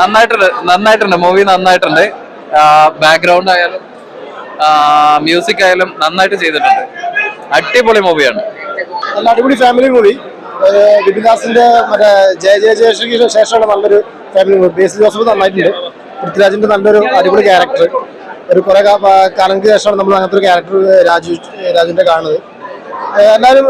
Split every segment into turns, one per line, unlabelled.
നന്നായിട്ടുണ്ട് മൂവി നന്നായിട്ടുണ്ട്. ബാക്ക്ഗ്രൗണ്ട് ആയാലും മ്യൂസിക് ആയാലും നന്നായിട്ട് ചെയ്തിട്ടുണ്ട്. അടിപൊളി മൂവിയാണ്.
നല്ല അടിപൊളി ഫാമിലി മൂവി. വിപിൻദാസിന്റെ മറ്റേ ജയശേഷിക്ക് ശേഷമുള്ള നല്ലൊരു ഫാമിലി മൂവി. ബേസിൽ ജോസഫ് നന്നായിട്ടുണ്ട്. പൃഥ്വിരാജിന്റെ നല്ലൊരു അടിപൊളി ക്യാരക്ടർ. ഒരു കുറെ കാലങ്ങൾക്ക് ശേഷമാണ് നമ്മൾ അങ്ങനത്തെ ഒരു ക്യാരക്ടർ രാജുവിന്റെ കാണുന്നത്. എല്ലാവരും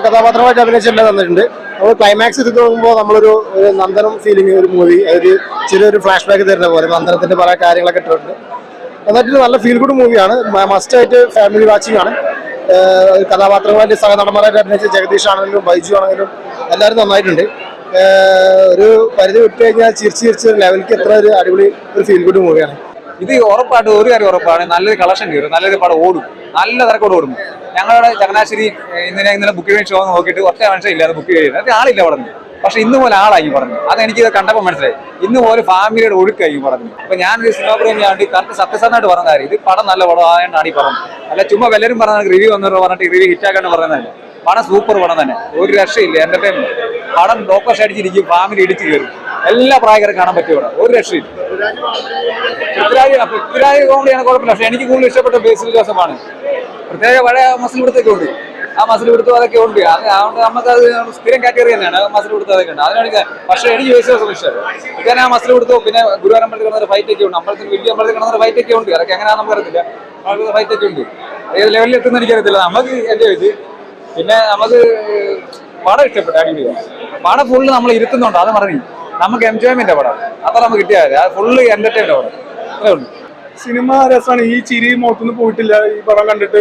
കഥാപാത്രമായിട്ട് അഭിനയിച്ചെല്ലാം തന്നിട്ടുണ്ട്. നമ്മൾ ക്ലൈമാക്സ് ഇത് നോക്കുമ്പോൾ നമ്മളൊരു നന്ദനം ഫീലിംഗ് ഒരു മൂവി, ഒരു ചെറിയൊരു ഫ്ലാഷ് ബാക്ക് തരുന്ന പോലെ നന്ദനത്തിന്റെ പല കാര്യങ്ങളൊക്കെ ഇട്ടിട്ടുണ്ട്. നന്നായിട്ട് നല്ല ഫീൽ ഗുഡ് മൂവിയാണ്. മസ്റ്റ് ആയിട്ട് ഫാമിലി വാച്ചിങ് ആണ്. കഥാപാത്രങ്ങളായിട്ട് സഹനടന്മാരായിട്ട് അഭിനയിച്ച ജഗദീഷ് ആണെങ്കിലും ബൈജു ആണെങ്കിലും എല്ലാവരും നന്നായിട്ടുണ്ട്. ഒരു പരിധി വിട്ട് കഴിഞ്ഞാൽ ചിരിച്ച് ലെവലിക്ക് എത്ര ഒരു അടിപൊളി ഒരു ഫീൽ ഗുഡ് മൂവിയാണ്
ഇത്. ഉറപ്പായിട്ട് ഒരു കാര്യം ഉറപ്പാണ്, നല്ലൊരു കളക്ഷൻ കയറും, നല്ലൊരു പടം ഓടും, നല്ല തിരക്കോട് ഓടും. ഞങ്ങളുടെ ചങ്ങനാശ്ശേരി ഇന്നലെ ബുക്ക് ഷോ നോക്കിയിട്ട് ഒറ്റ മനുഷ്യൻ അത് ബുക്ക് ചെയ്യുന്നത് ആളില്ല പറഞ്ഞു. പക്ഷെ ഇന്ന് പോലെ ആളായി പറഞ്ഞു. അതെനിക്ക് കണ്ടപ്പോൾ മനസ്സിലായി. ഇന്ന് പോലെ ഫാമിലിയുടെ ഒഴുക്കായി പറഞ്ഞു. അപ്പൊ ഞാനൊരു സിനിമ പ്രേമിയാണ്ട് കറക്റ്റ് സത്യസന്ധമായിട്ട് പറഞ്ഞ കാര്യം, ഇത് പടം നല്ല പടം ആയതുകൊണ്ടാണ് ഈ പറഞ്ഞത്. അല്ല ചുമ്മാ വല്ലരും പറഞ്ഞ റിവ്യൂ വന്നവർ പറഞ്ഞിട്ട് റിവ്യൂ ഹിറ്റാക്കാണ്ട് പറഞ്ഞതല്ല. പടം സൂപ്പർ പടം തന്നെ, ഒരു രക്ഷയില്ല. എന്റർടൈൻമെന്റ് പടം ഡോക്ടേഴ്സ് അടിച്ചിരിക്കും, ഫാമിലി ഇടിച്ചു കയറും, എല്ലാ പ്രായക്കാരും കാണാൻ പറ്റിയ പടം, ഒരു രക്ഷയില്ല. പൃഥ്വിരാജ് കോമഡിയാണ് കുഴപ്പമില്ല. പക്ഷെ എനിക്ക് കൂടുതൽ ഇഷ്ടപ്പെട്ട ബേസിൽ ജോസഫാണ്. പ്രത്യേക പഴയ മസിൽ പിടുത്തൊക്കെ ഉണ്ട്, ആ മസിൽ പിടുത്തം അതൊക്കെ ഉണ്ട്. അതുകൊണ്ട് നമുക്കത് സ്ഥിരം കാറ്റഗറി തന്നെയാണ് മസിൽ പിടുത്തം അതൊക്കെ ഉണ്ട്. അതിനാണ്. പക്ഷെ എനിക്ക് ബേസിൽ ജോസഫ് ഇഷ്ടം. ഇങ്ങനെ ആ മസിൽ പിടുത്തവും പിന്നെ ഗുരുവായൂർ അമ്പലത്തിൽ കിടന്നൊരു ഫൈറ്റ് ഒക്കെ ഉണ്ട്, അമ്പലത്തിൽ വലിയ അമ്പലത്തിൽ കിടന്നൊരു ഫൈറ്റ് ഒക്കെ ഉണ്ട്. അതൊക്കെ എങ്ങനെയാണെന്ന് നമുക്കറിയത്തില്ല. ഫൈറ്റ് ഒക്കെ ഉണ്ട്, ഏത് ലെവലിൽ എത്തുന്ന എനിക്കറിയത്തില്ല. നമുക്ക് എന്റെ വെച്ച് പിന്നെ നമുക്ക് പടം ഇഷ്ടപ്പെട്ടു. അടിപൊളിയാണ് പടം. ഫുള്ള് നമ്മൾ ഇരുത്തുന്നുണ്ട്, അത് പറഞ്ഞു. നമുക്ക് എൻജോയ്മെന്റ് പടം അത്ര നമുക്ക് കിട്ടിയാൽ ഫുള്ള് എന്റർടൈൻമെന്റ് പടം. അത്രേ ഉള്ളൂ.
സിനിമ രസമാണ്. ഈ ചിരി മുഖത്തൊന്നും പോയിട്ടില്ല. ഈ പടം കണ്ടിട്ട്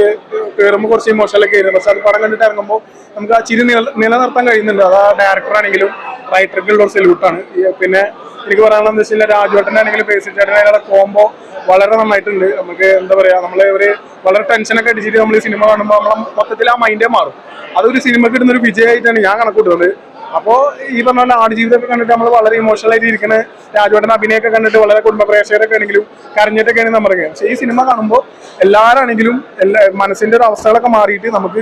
കയറുമ്പോൾ കുറച്ച് ഇമോഷണലൊക്കെ ആയിരുന്നു. പക്ഷെ അത് പടം കണ്ടിട്ട് ഇറങ്ങുമ്പോൾ നമുക്ക് ആ ചിരി നിലനിർത്താൻ കഴിയുന്നുണ്ട്. അത് ആ ഡയറക്ടറാണെങ്കിലും റൈറ്റർക്കുള്ള ഒരു സല്യൂട്ടാണ്. പിന്നെ എനിക്ക് പറയാനുള്ളത് എന്താ വെച്ചാൽ രാജുവേട്ടനാണെങ്കിലും ബേസിൽ ചേട്ടനായാലും കോംബോ വളരെ നന്നായിട്ടുണ്ട്. നമുക്ക് എന്താ പറയാ, നമ്മളെ ഒരു വളരെ ടെൻഷനൊക്കെ അടിച്ചിട്ട് നമ്മൾ ഈ സിനിമ കാണുമ്പോൾ നമ്മളെ മൊത്തത്തിൽ ആ മൈൻഡേ മാറും. അതൊരു സിനിമക്ക് ഇടുന്ന ഒരു വിജയമായിട്ടാണ് ഞാൻ കണക്കൂട്ടുന്നത്. അപ്പോൾ ഈ പറഞ്ഞ പോലെ ആടുജീവിതമൊക്കെ കണ്ടിട്ട് നമ്മൾ വളരെ ഇമോഷണൽ ആയിട്ട് ഇരിക്കുന്ന രാജുവേട്ടൻ അഭിനയൊക്കെ കണ്ടിട്ട് വളരെ കുടുംബ പ്രേക്ഷകരൊക്കെ ആണെങ്കിലും കരഞ്ഞിട്ടൊക്കെയാണ് നമ്മളൊക്കെ. പക്ഷേ ഈ സിനിമ കാണുമ്പോൾ എല്ലാവരാണെങ്കിലും മനസ്സിന്റെ ഒരു അവസ്ഥകളൊക്കെ മാറിയിട്ട് നമുക്ക്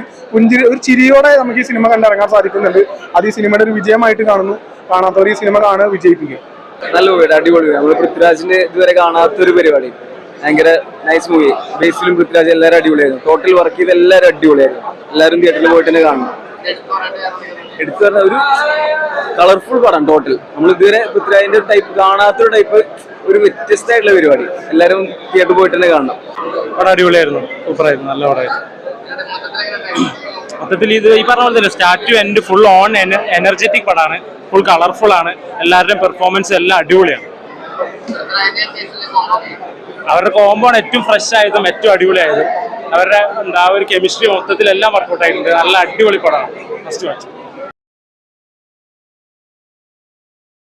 ഒരു ചിരിയോടെ നമുക്ക് ഈ സിനിമ കണ്ടിറങ്ങാൻ സാധിക്കുന്നുണ്ട്. അത് ഈ സിനിമയുടെ ഒരു വിജയമായിട്ട് കാണുന്നു. കാണാത്തവർ ഈ സിനിമ കാണുക, വിജയിപ്പിക്കുക.
നല്ല മൂവി, അടിപൊളി. നമ്മൾ പൃഥ്വിരാജിന്റെ ഇതുവരെ കാണാത്തൊരു പരിപാടി. ഭയങ്കര നൈസ് മൂവി. ബേസിലും പൃഥ്വിരാജ് എല്ലാവരും അടിപൊളിയായിരുന്നു. ടോട്ടൽ വർക്ക് ചെയ്ത് എല്ലാവരും അടിപൊളിയായിരുന്നു. എല്ലാവരും തിയേറ്ററിൽ പോയിട്ട് തന്നെ കാണണം. എടുത്തു പറഞ്ഞ ഒരു കളർഫുൾ പടം. ടോട്ടൽ നമ്മൾ ഇതുവരെ പൃഥ്വിരാജിന്റെ ടൈപ്പ് കാണാത്തൊരു ടൈപ്പ്, ഒരു വ്യത്യസ്തമായിട്ടുള്ള പരിപാടി. എല്ലാവരും തിയേറ്ററിൽ പോയിട്ട് തന്നെ കാണണം.
പടം അടിപൊളിയായിരുന്നു, സൂപ്പറായിരുന്നു, നല്ല പടമായിരുന്നു. മൊത്തത്തിൽ ഇത് ഈ പറഞ്ഞ പോലെ തന്നെ start to end full on energetic പടമാണ്. ഫുൾ കളർഫുൾ ആണ്. എല്ലാവരുടെയും പെർഫോമൻസ് എല്ലാം അടിപൊളിയാണ്. അവരുടെ കോംബോ ആണ് ഏറ്റവും ഫ്രഷ് ആയതും ഏറ്റവും അടിപൊളിയായതും. അവരുടെ എന്താ ഒരു കെമിസ്ട്രി മൊത്തത്തിൽ എല്ലാം വർക്കൗട്ട് ആയിട്ടുണ്ട്. നല്ല അടിപൊളി പടമാണ്. First watch.